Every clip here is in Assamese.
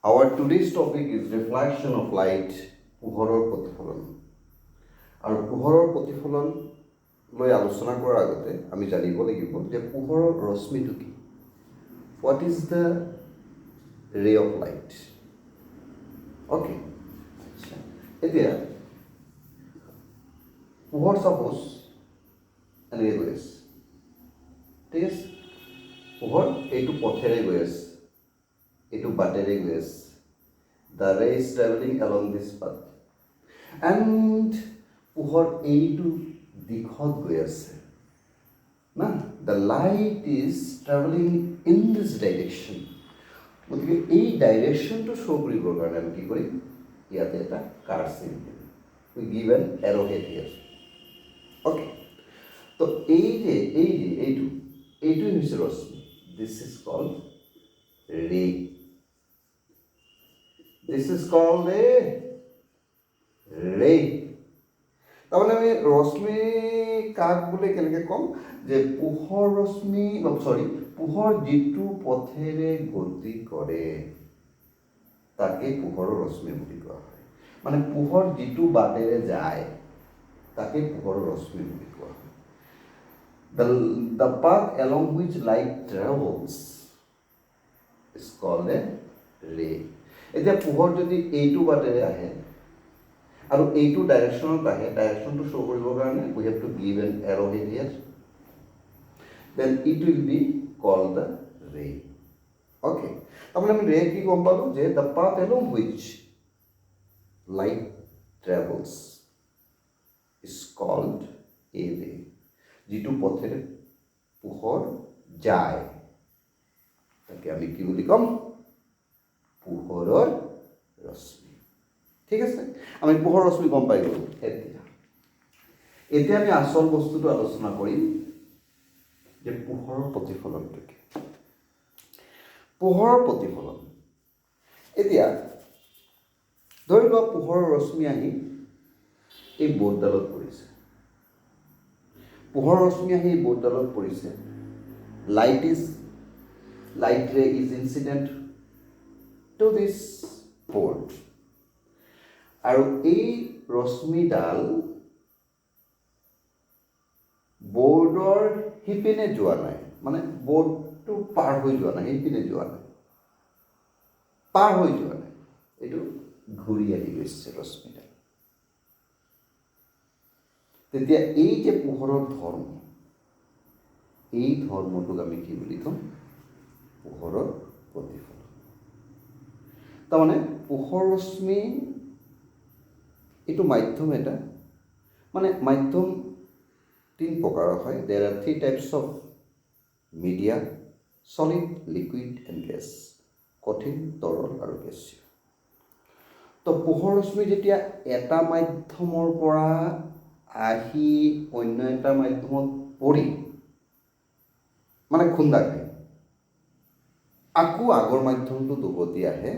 Our today's topic is reflection of light, পোহৰৰ প্ৰতিফলন। আৰু পোহৰৰ প্ৰতিফলন লৈ আলোচনা কৰাৰ আগতে আমি জানিব লাগিব যে পোহৰৰ ৰশ্মিটো কি। What is the ray of light? Okay. এতিয়া পোহৰ সাপোজ এনেকৈ গৈ আছে, ঠিক আছে। পোহৰ এইটো পথেৰে গৈ আছে, এইটো বাটেৰে গৈ আছে। The ray is traveling along this path. And পোহৰ এইটো দিশত গৈ আছে না। The light is traveling in this direction. গতিকে এই ডাইৰেকশ্যনটো শ্ব' কৰিবৰ কাৰণে আমি কি কৰিম, ইয়াতে এটা কাৰ্ভ চিন দিম। We give an arrowhead here. Okay. তো এইটো হৈছে ৰশ্মি. This is called ray. This is called a ray. তাৰমানে আমি ৰশ্মি কাক বোলে কেনেকৈ ক'ম যে পোহৰ ৰশ্মি পোহৰ যিটো পথেৰে গতি কৰে তাকে পোহৰৰ ৰশ্মি বুলি কোৱা হয়। মানে পোহৰ যিটো বাটেৰে যায় তাকে পোহৰৰ ৰশ্মি বুলি কোৱা হয়। The path along which light travels is called a ray. এতিয়া পোহৰ যদি এইটো বাটেৰে আহে আৰু এইটো ডাইৰেকশ্যনত আহে, ডাইৰেকশ্যনটো শ্ব' কৰিবৰ কাৰণে we have to give an arrowhead here, then it will be called the ray. Okay. তাৰমানে আমি ৰে কি গম পালোঁ যে the path along which light travels is called a ray. যিটো পথেৰে পোহৰ যায় তাকে আমি কি বুলি ক'ম, পোহৰৰ ৰশ্মি। ঠিক আছে, আমি পোহৰৰ ৰশ্মি গম পাই গ'লোঁ। এতিয়া আমি আচল বস্তুটো আলোচনা কৰিম যে পোহৰৰ প্ৰতিফলনটো কি। পোহৰৰ প্ৰতিফলন, এতিয়া ধৰি লোৱা পোহৰৰ ৰশ্মি আহি এই বৰ্ডডালত পৰিছে। পোহৰৰ ৰশ্মি আহি এই বৰ্ডডালত পৰিছে। Light ray is incident to this board. আৰু এই ৰশ্মিডাল বৰ্ডৰ সিপিনে যোৱা নাই, মানে বৰ্ডটো পাৰ হৈ যোৱা নাই, সিপিনে যোৱা নাই, পাৰ হৈ যোৱা নাই, এইটো ঘূৰি আহি গৈছে ৰশ্মিডাল। তেতিয়া এই যে পোহৰৰ ধৰ্ম, এই ধৰ্মটোক আমি কি বুলি ক'ম, পোহৰৰ প্ৰতিফলন। তাৰমানে পোহৰ ৰশ্মি এইটো মাধ্যম এটা, মানে মাধ্যম তিনি প্ৰকাৰৰ হয়। There are 3 types of media: solid, liquid and gas. কঠিন, তৰল আৰু গেছীয়। তো পোহৰ ৰশ্মি যেতিয়া এটা মাধ্যমৰ পৰা আহি অন্য এটা মাধ্যমত পৰি মানে খুন্দা খায়, আকৌ আগৰ মাধ্যমটোত উভতি আহে,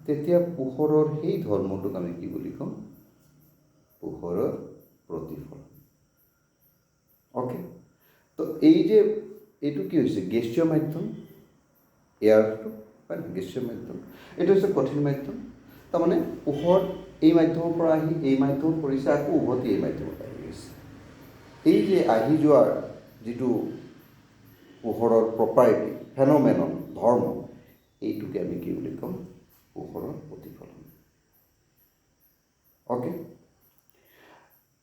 তেতিয়া পোহৰৰ সেই ধৰ্মটোক আমি কি বুলি ক'ম, পোহৰৰ প্ৰতিফলন। অ'কে। তো এইটো কি হৈছে, গেছীয় মাধ্যম, এয়াৰটো গেছীয় মাধ্যম, এইটো হৈছে কঠিন মাধ্যম। তাৰমানে পোহৰ এই মাধ্যমৰ পৰা আহি এই মাধ্যমত পৰিছে, আকৌ উভতি এই মাধ্যমত আহি গৈছে। এই যে আহি যোৱাৰ যিটো পোহৰৰ প্ৰপাৰ্টি, ফেন'মেনন, ধৰ্ম, এইটোকে আমি কি বুলি ক'ম, পোহৰৰ প্ৰতিফলন। Okay.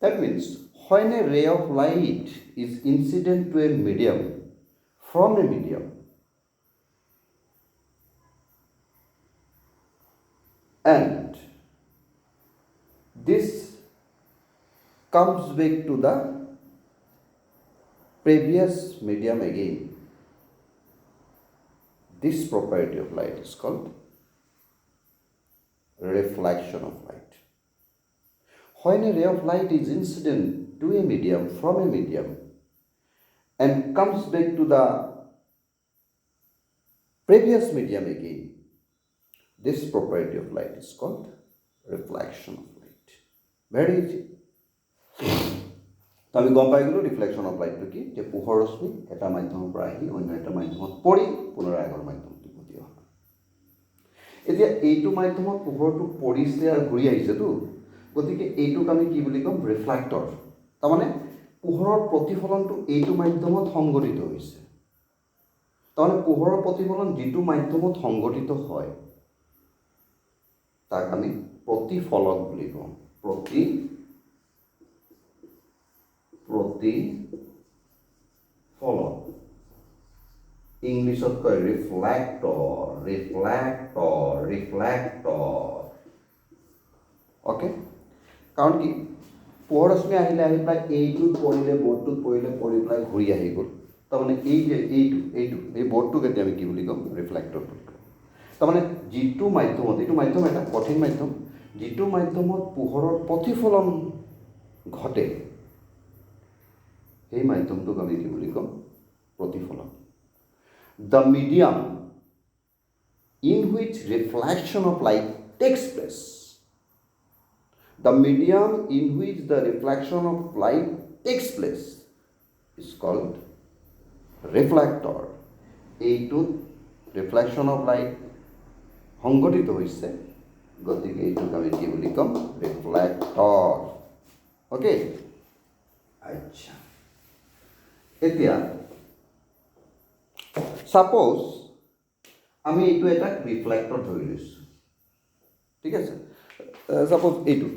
That means when a ray of light is incident to a medium from a medium, and this comes back to the previous medium again, this property of light is called reflection of light. When a ray of light is incident to a medium from a medium and comes back to the previous medium again, this property of light is called reflection of light. Very easy. তো আমি গম পাই গ'লোঁ ৰিফ্লেকশ্যন অফ লাইটটো কি, যে পোহৰ ৰশ্মি এটা মাধ্যমৰ পৰা আহি অন্য এটা মাধ্যমত পৰি পুনৰাই আগৰ মাধ্যমটো উভতি অহা। এতিয়া এইটো মাধ্যমত পোহৰটো পৰিছে আৰু ঘূৰি আহিছেতো, গতিকে এইটোক আমি কি বুলি ক'ম? ৰিফ্লেক্টৰ। তাৰমানে পোহৰৰ প্ৰতিফলনটো এইটো মাধ্যমত সংঘটিত হৈছে। তাৰমানে পোহৰৰ প্ৰতিফলন যিটো মাধ্যমত সংঘটিত হয় তাক আমি প্ৰতিফলক বুলি কওঁ। প্ৰতিফলক, ইংলিছত কয় ৰিফ্লেক্টৰ। অ'কে, কাৰণ কি পোহৰ ৰশ্মি আহিলে আহি পেলাই এইটোত পৰিলে, বৰ্ডটোত পৰিলে, পৰি পেলাই ঘূৰি আহি গ'ল। তাৰমানে এই যে এই বৰ্ডটোক এতিয়া আমি কি বুলি ক'ম? ৰিফ্লেক্টৰ বুলি ক'ম। তাৰমানে যিটো মাধ্যমত, এইটো মাধ্যম এটা কঠিন মাধ্যম, যিটো মাধ্যমত পোহৰৰ প্ৰতিফলন ঘটে সেই মাধ্যমটোক আমি কি বুলি ক'ম? প্ৰতিফলক। The medium in which reflection of light takes place. The medium in which the reflection of light takes place is called reflector. এইটোত রিফ্লেকশন অফ লাইট সংঘটিত হৈছে, গতিকে এইটোক আমি কি বুলি ক'ম? রিফ্লেক্টর। ওকে, আচ্ছা। এতিয়া সাপোজ আমি এইটো এটা রিফ্লেক্টর ধৰি লৈছোঁ, ঠিক আছে? সাপোজ এইটোত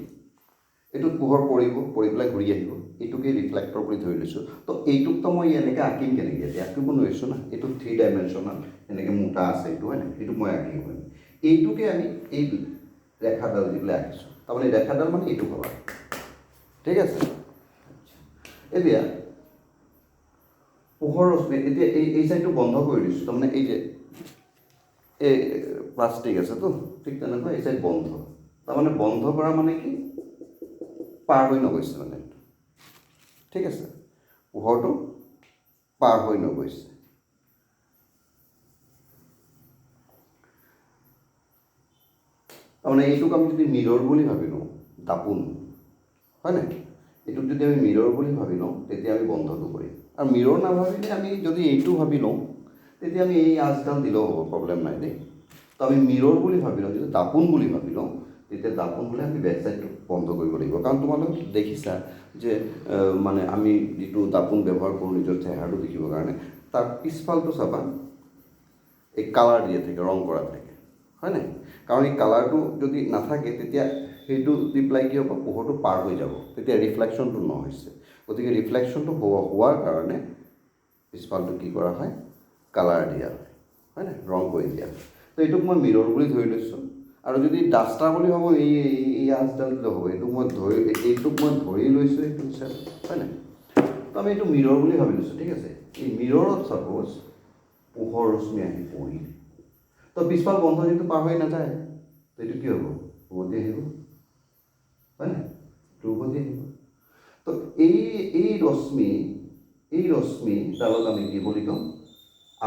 পোহৰ পৰিব, পৰি পেলাই ঘূৰি আহিব, এইটোকে ৰিফ্লেক্টৰ বুলি ধৰি লৈছোঁ। তো এইটোকতো মই এনেকৈ আঁকিম কেনেকৈ? এতিয়া আঁকিব নোৱাৰিছোঁ না, এইটো 3 ডাইমেনশ্যনেল এনেকৈ মোটা আছে এইটো, হয় নাই? এইটো মই আঁকিব পাৰিম। এইটোকে আমি এই ৰেখাডাল দি পেলাই আঁকিছোঁ, তাৰমানে ৰেখাডাল মানে এইটো কলাৰ, ঠিক আছে? এতিয়া পোহৰ ৰশ্মি, এতিয়া এই চাইডটো বন্ধ কৰি দিছোঁ, তাৰমানে এই যে এই প্লাষ্টিক আছেতো, ঠিক তেনেকুৱা এই চাইড বন্ধ। তাৰমানে বন্ধ কৰা মানে কি? পাৰ হৈ নগৈছে মানে, ঠিক আছে? পোহৰটো পাৰ হৈ নগৈছে। তাৰমানে এইটোক আমি যদি মিৰৰ বুলি ভাবি লওঁ, দাপোন, হয় নাই? এইটোক যদি আমি মিৰৰ বুলি ভাবি লওঁ, তেতিয়া আমি বন্ধটো কৰিম। আৰু মিৰৰ নাভাবিলে আমি যদি এইটো ভাবি লওঁ, তেতিয়া আমি এই আঁচডাল দিলেও হ'ব, প্ৰব্লেম নাই দেই। তো আমি মিৰৰ বুলি ভাবি লওঁ, যদি দাপোন বুলি ভাবি লওঁ, তেতিয়া দাপোন হ'লে আমি বেক চাইডটো বন্ধ কৰিব লাগিব। কাৰণ তোমালোক দেখিছা যে মানে আমি যিটো দাপোন ব্যৱহাৰ কৰোঁ নিজৰ চেহেৰাটো দেখিবৰ কাৰণে, তাৰ পিছফালটো চাবা এই কালাৰ দিয়া থাকে, ৰং কৰা থাকে, হয় নাই? কাৰণ এই কালাৰটো যদি নাথাকে তেতিয়া সেইটো দি পেলাই কি হ'ব? পোহৰটো পাৰ হৈ যাব, তেতিয়া ৰিফ্লেকশ্যনটো নহৈছে। গতিকে ৰিফ্লেকশ্যনটো হোৱাৰ কাৰণে পিছফালটো কি কৰা হয়? কালাৰ দিয়া হয়, হয় নাই? ৰং কৰি দিয়া হয়। তো এইটোক মই মিৰৰ বুলি ধৰি লৈছোঁ। আৰু যদি ডাষ্টাৰ বুলি ভাবোঁ, এই আঁচডাল দিলেও হ'ব। এইটোক মই ধৰি লৈছোঁ, এইটো হিচাপে, হয় নাই? তো আমি এইটো মিৰৰ বুলি ভাবি লৈছোঁ, ঠিক আছে? এই মিৰৰত ছাপ'জ পোহৰ ৰশ্মি আহি পৰিল, তো পিছফাল বন্ধ যিটো পাৰ হৈ নাযায়, তো এইটো কি হ'ব? উভতি আহিব, হয় নাই? উভতি আহিব। তো এই ৰশ্মিডালক আমি কি বুলি ক'ম?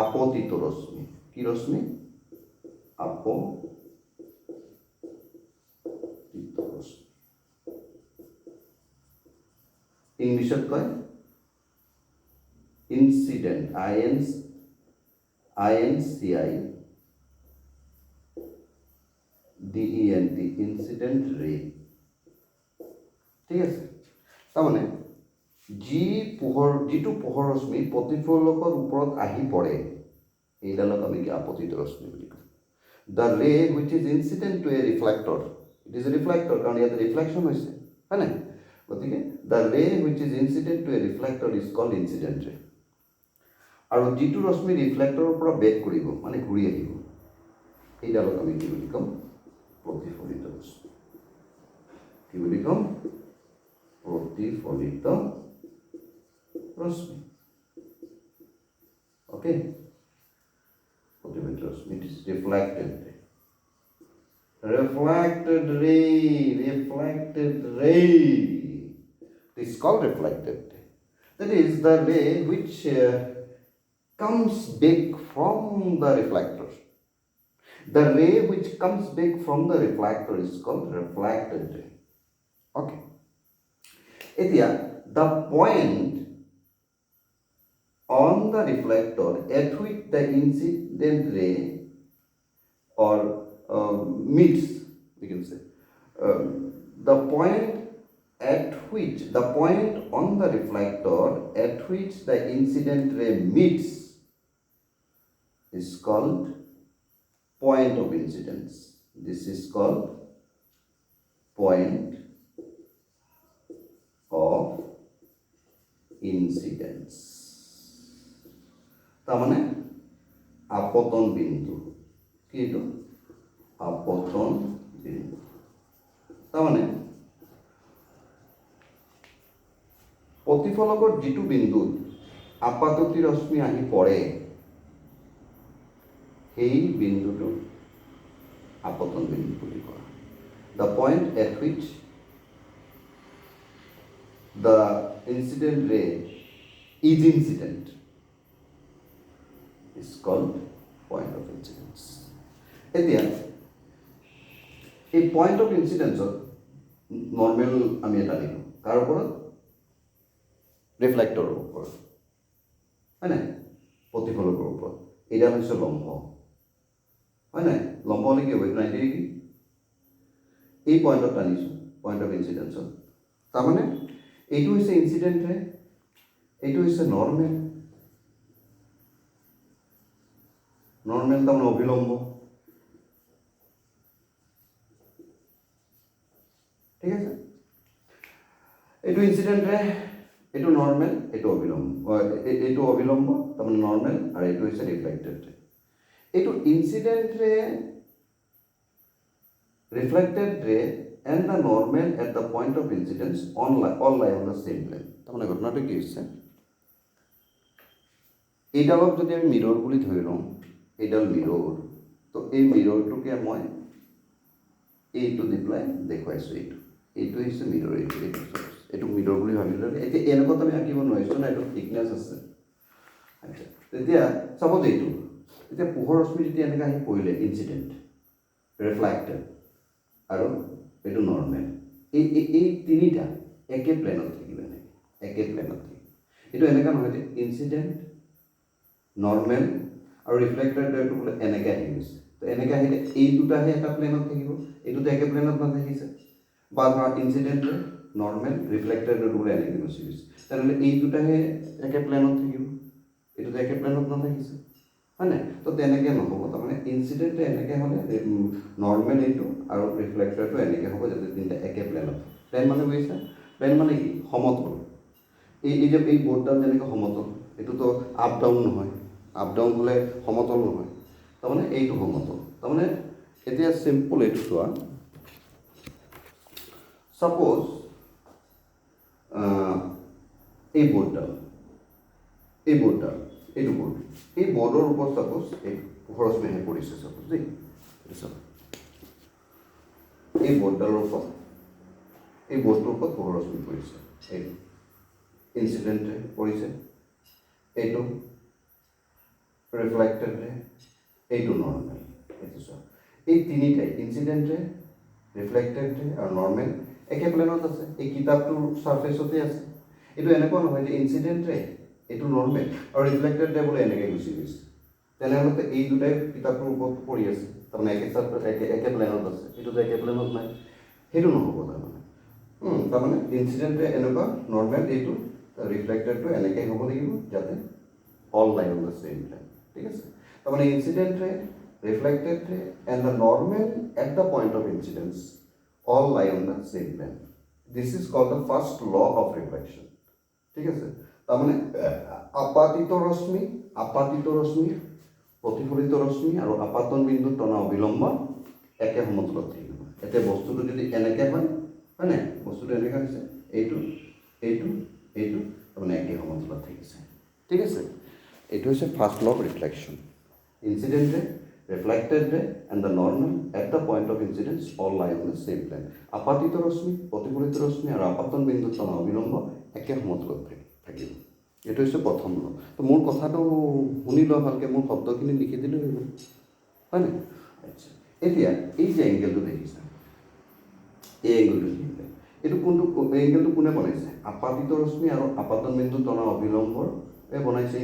আপতিত ৰশ্মি। কি ৰশ্মি? আপতিত ৰশ্মি। ইংলিছত কয় ইনসিডেন্ট, INCIDENT, ইনসিডেন্ট ৰে, ঠিক আছে? তাৰমানে যিটো পোহৰ ৰশ্মি প্ৰতিফলকৰ ওপৰত আহি পৰে, এইডালক আমি কি? আপতিত ৰশ্মি বুলি কওঁ। The ray which is incident to a reflector, it is a reflector, কাৰণ ইয়াতে ৰিফ্লেকশ্যন হৈছে, হয় নাই? গতিকে the ray which is incident to a reflector is called incident ray. আৰু যিটো ৰশ্মি ৰিফ্লেক্টৰৰ পৰা বেক কৰিব, মানে ঘূৰি আহিব, এইডালক আমি কি বুলি ক'ম? প্ৰতিফলিত ৰশ্মি। কি বুলি ক'ম? প্ৰতিফলিত ৰশ্মি। ওকে, প্ৰতিফলিত ৰশ্মি, it is reflected ray. Reflected ray. It is called reflected ray. That is the ray which comes back from the reflector. The ray which comes back from the reflector is called reflected ray. Okay. Etia, the point on the reflector at which the incident ray or meets, we can say. The point on the reflector at which the incident ray meets is called point of incidence. This is called point of incidence. তার আপতন বিন্দু কি এটো আপতন বিন্দু তার প্ৰতিফলকৰ যিটো বিন্দুত আপাততি ৰশ্মি আহি পৰে সেই বিন্দুটো আপতন বিন্দু বুলি কোৱা হয়। The point at which the incident ray is incident is called point of incidence. এতিয়া এই point of incidence নৰ্মেল আমি এটা লিখো কাৰ ওপৰত ৰিফ্লেক্টৰৰ ওপৰত হয় নাই প্ৰতিফলকৰ ওপৰত এটা হৈছে লম্ব হয় নাই লম্ব হ'লে কি হ'ব 90 ডিগ্ৰী এই পইণ্টত টানিছোঁ পইণ্ট অফ ইনচিডেন্সত তাৰমানে এইটো হৈছে ইনচিডেণ্ট ৰে এইটো হৈছে নৰ্মেল তাৰমানে অভিলম্ব ঠিক আছে এইটো ইনচিডেণ্ট ৰে এইটো নৰ্মেল এইটো অভিলম্ব তাৰমানে নৰ্মেল আৰু এইটো হৈছে ৰিফ্লেক্টেড ৰে এইটো ইনচিডেণ্ট ৰে reflected ray and the normal at the point of incidence all lie on the same plane. তাহলে ঘটনাটা কি হচ্ছে এইডালক যদি আমি মিরর বুলি ধৰি লওঁ এইডাল মিৰৰ তো এই মিৰৰটোকে মই এইটো দি পেলাই দেখুৱাইছোঁ এইটো হৈছে মিৰৰ এইটো মিৰৰ বুলি ভাবি ল'লে এতিয়া এনেকুৱা আমি আঁকিব নোৱাৰিছোঁ না এইটো থিকনেছ আছে আচ্ছা তেতিয়া চাপ'জ এইটো এতিয়া পোহৰ ৰশ্মি যেতিয়া এনেকৈ আহি পৰিলে ইনচিডেণ্ট ৰিফ্লেক্টেড আৰু এইটো নৰ্মেল এই তিনিটা একে প্লেনত থাকিব একে প্লেনত থাকিব এইটো এনেকুৱা নহয় যে ইনচিডেণ্ট নৰ্মেল আৰু ৰিফ্লেক্টেড ৰেটো বোলে এনেকৈ আহি গৈছে তো এনেকৈ আহিলে এই দুটাহে এটা প্লেনত থাকিব এইটোতো একে প্লেনত নাথাকিছে বা ধৰা ইনচিডেণ্ট নৰ্মেল ৰিফ্লেক্টেড ৰেটো বোলে এনেকৈ গুচি গৈছে তেনেহ'লে এই দুটাহে একে প্লেনত থাকিব এইটোতো একে প্লেনত নাথাকিছে হয় নাই তো তেনেকৈ নহ'ব তাৰমানে ইনচিডেণ্টটো এনেকৈ হ'লে নৰ্মেল এইটো আৰু ৰিফ্লেক্টৰটো এনেকৈ হ'ব যাতে তিনিটা একে প্লেনত প্লেন মানে বুজিছে প্লেন মানে কি সমতল এই যে এই বৰ্ডডাল যেনেকৈ সমতল এইটোতো আপ ডাউন নহয় আপ ডাউন হ'লে সমতল নহয় তাৰমানে এইটো সমতল তাৰমানে এতিয়া চিম্পল এইটো চোৱা ছাপ'জ এই বৰ্ডডাল এইটো বৰ্ড এই বৰ্ডৰ ওপৰত ছাপ'জ এই পোহৰ ৰশ্মি আহি পৰিছে ছাপ'জ দেই এই বৰ্ডডালৰ ওপৰত এই বৰ্ডটোৰ ওপৰত পোহৰ ৰশ্মি পৰিছে এইটো ইনচিডেণ্ট ৰে পৰিছে এইটো ৰিফ্লেক্টেড ৰে এইটো নৰ্মেল এইটো চোৱা এই তিনিটাই ইনচিডেণ্ট ৰে ৰিফ্লেক্টেড ৰে আৰু নৰ্মেল একে প্লেনত আছে এই কিতাপটোৰ ছাৰ্ফেচতে আছে এইটো এনেকুৱা নহয় যে ইনচিডেণ্ট ৰে এইটো নৰ্মেল আৰু ৰিফ্লেক্টেড ৰে বোলে এনেকৈ গুচি গৈছে তেনেহ'লে এই দুটাই কিতাপটোৰ ওপৰত পৰি আছে তাৰমানে একে প্লেনত আছে এইটোতো একে প্লেনত নাই সেইটো নহ'ব তাৰমানে ইনচিডেণ্ট ৰে এনেকুৱা নৰ্মেল এইটো ৰিফ্লেক্টেডটো এনেকৈ হ'ব লাগিব যাতে all lie on the same plan ঠিক আছে তাৰমানে incident ray reflected ray and the normal at the point of incidence all lie on the same plane this is called the first law of reflection ঠিক আছে তাৰমানে আপাতিত ৰশ্মি প্ৰতিফলিত ৰশ্মি আৰু আপাতন বিন্দুত টনা অবিলম্ব একে সমতলত থাকিব এতিয়া বস্তুটো যদি এনেকৈ হয় নাই বস্তুটো এনেকৈ হৈছে এইটো তাৰমানে একে সমতলত থাকিছে ঠিক আছে এইটো হৈছে first law of reflection incident ray reflected ray and the normal at the point of incidence all lie on the same plane আপাতিত ৰশ্মি প্ৰতিফলিত ৰশ্মি আৰু আপাতন বিন্দুত টনা অবিলম্ব একে সমতলত থাকিব এইটো হৈছে প্ৰথম ল তো মোৰ কথাটো শুনি লোৱা ভালকৈ মোৰ শব্দখিনি লিখি দিলে হৈ গ'ল হয় নাই আচ্ছা এতিয়া এই যে এংগেলটো দেখিছা এই এংগেলটো দেখিছে এইটো এই এংগেলটো কোনে বনাইছে আপাতিত ৰশ্মি আৰু আপাতন বিন্দু টনা অবিলম্বৰ বনাইছে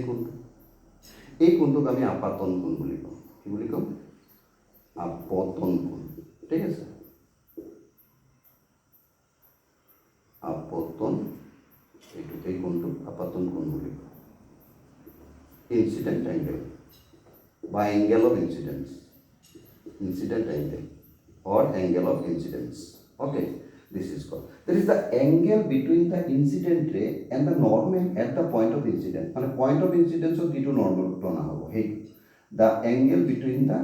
এই কোণটোক আমি আপাতন কোণ বুলি কওঁ কি বুলি ক'ম আপতন কোণ, ঠিক আছে, আপতন, এই কোণটোক আপাতন কোণ বুলি কয়। ইনসিডেন্ট অ্যাঙ্গেল বা angle of incidence, incident angle or angle of incidence. Okay, this is called. There is the angle between the incident ray and the normal at the point of incidence. মানে point of incidence of কিটো normal টনা হ'ব সেই the angle between the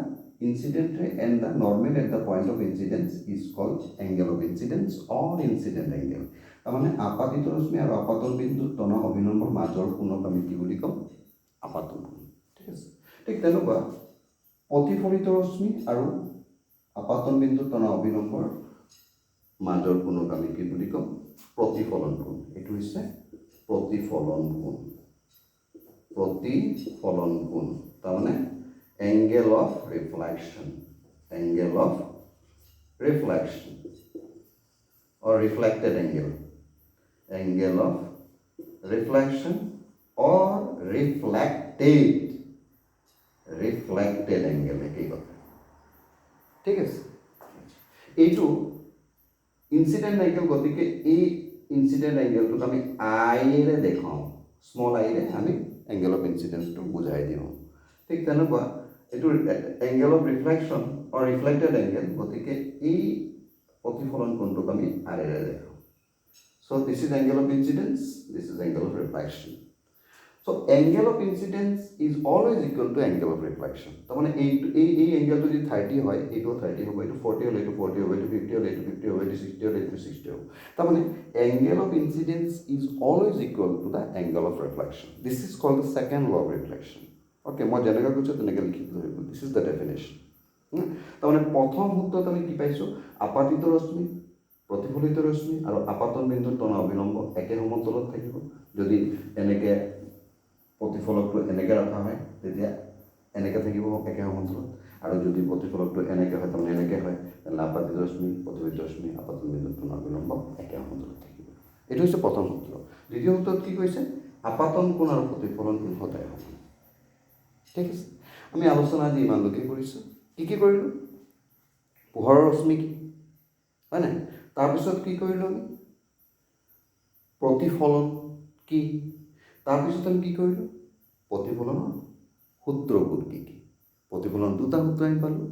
incident ray and the normal at the point of incidence is called angle of incidence or incident angle. তাৰমানে আপাতিত ৰশ্মি আৰু আপাতন বিন্দু টনা অভিলম্বৰ মাজৰ কোণক আমি কি বুলি কম? আপাতন কোণ, ঠিক আছে। ঠিক তেনেকুৱা প্ৰতিফলিত ৰশ্মি আৰু আপাতন বিন্দু টনা অভিলম্বৰ মাজৰ কোণক আমি কি বুলি কম? প্ৰতিফলন কোণ। এইটো হৈছে প্ৰতিফলন কোণ, প্ৰতিফলন কোণ, তাৰমানে angle of reflection, angle of reflection or reflected angle, angle of reflection or reflected angle একেই কথা, ঠিক আছে। এইটো ইনসিডেন্ট অ্যাঙ্গেল, গতিকে এই ইনসিডেন্ট অ্যাঙ্গেলটোক আমি আইৰে দেখাওঁ, স্মল আইৰে আমি এংগেল অফ ইনসিডেন্সটো বুজাই দিওঁ। ঠিক তেনেকুৱা এইটো angle of reflection or reflected angle, গতিকে এই প্ৰতিফলন কোণটোক আমি আৰেৰে দেখাওঁ। So this is angle of incidence, this is angle of reflection. So angle of incidence is always equal to angle of reflection. তাৰমানে এই এংগেলটো যদি 30 হয়, এইটো 30 হ'ব, এইটো 40 হ'লে এইটো 40 হ'ব, এইটো 50 হ'লে এইটো 50 হ'ব, এইটো 60 হ'লে এইটো 60 হ'ব। তাৰমানে angle of incidence is always equal to the angle of reflection. This is called the second law of reflection. Okay, মই যেনেকৈ কৈছোঁ তেনেকৈ লিখি ধৰিব। This is the definition. তাৰমানে প্ৰথম সূত্ৰত আমি কি পাইছোঁ? আপাতিত ৰশ্মি, প্ৰতিফলিত ৰশ্মি আৰু আপাতন বিন্দুৰ টনা অভিলম্ব একে সমতলত থাকিব। যদি এনেকৈ প্ৰতিফলকটো এনেকৈ ৰখা হয় তেতিয়া এনেকৈ থাকিব একে সমতলত, আৰু যদি প্ৰতিফলকটো এনেকৈ হয় তাৰমানে এনেকৈ হয়, তেনেহ'লে আপাতিত ৰশ্মি, প্ৰতিফলিত ৰশ্মি, আপাতন বিন্দুৰ টনা অভিলম্ব একে সমতলত থাকিব। এইটো হৈছে প্ৰথম সূত্ৰ। দ্বিতীয় সূত্ৰত কি কৈছে? আপাতন কোণ আৰু প্ৰতিফলন কোণ সদায় সমান, ঠিক আছে। আমি আলোচনা আজি ইমানলৈকে কৰিছোঁ। কি কৰিলোঁ? পোহৰৰ ৰশ্মি কি, হয় নাই? তাৰপিছত কি কৰিলোঁ আমি? প্ৰতিফলন কি, তাৰপিছত আমি কি কৰিলোঁ? প্ৰতিফলনৰ সূত্ৰবোৰ কি কি, প্ৰতিফলন দুটা সূত্ৰ আমি পালোঁ,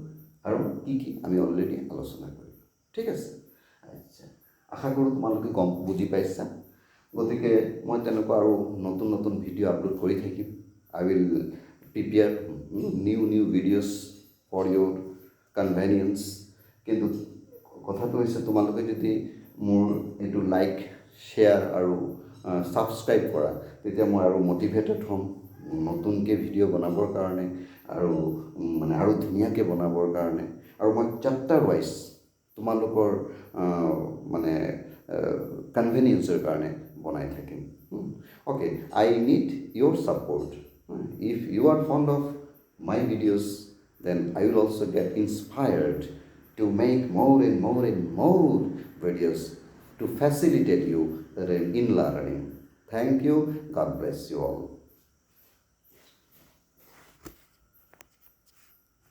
আৰু কি কি আমি অলৰেডি আলোচনা কৰিলোঁ, ঠিক আছে। আচ্ছা, আশা কৰোঁ তোমালোকে বুজি পাইছা। গতিকে মই তেনেকুৱা আৰু নতুন নতুন ভিডিঅ' আপলোড কৰি থাকিম। I will prepare new videos for your convenience. কিন্তু কথাটো হৈছে তোমালোকে যদি মোৰ এইটো লাইক, শ্বেয়াৰ আৰু ছাবস্ক্ৰাইব কৰা, তেতিয়া মই আৰু মটিভেটেড হ'ম নতুনকৈ ভিডিঅ' বনাবৰ কাৰণে, আৰু মানে আৰু ধুনীয়াকৈ বনাবৰ কাৰণে। আৰু মই চেপ্টাৰ ৱাইজ তোমালোকৰ মানে কনভেনিয়েন্সৰ কাৰণে বনাই থাকিম। Okay, I need your support. If you are fond of my videos, then I will also get inspired to make more and more videos to facilitate you in learning. Thank you. God bless you all.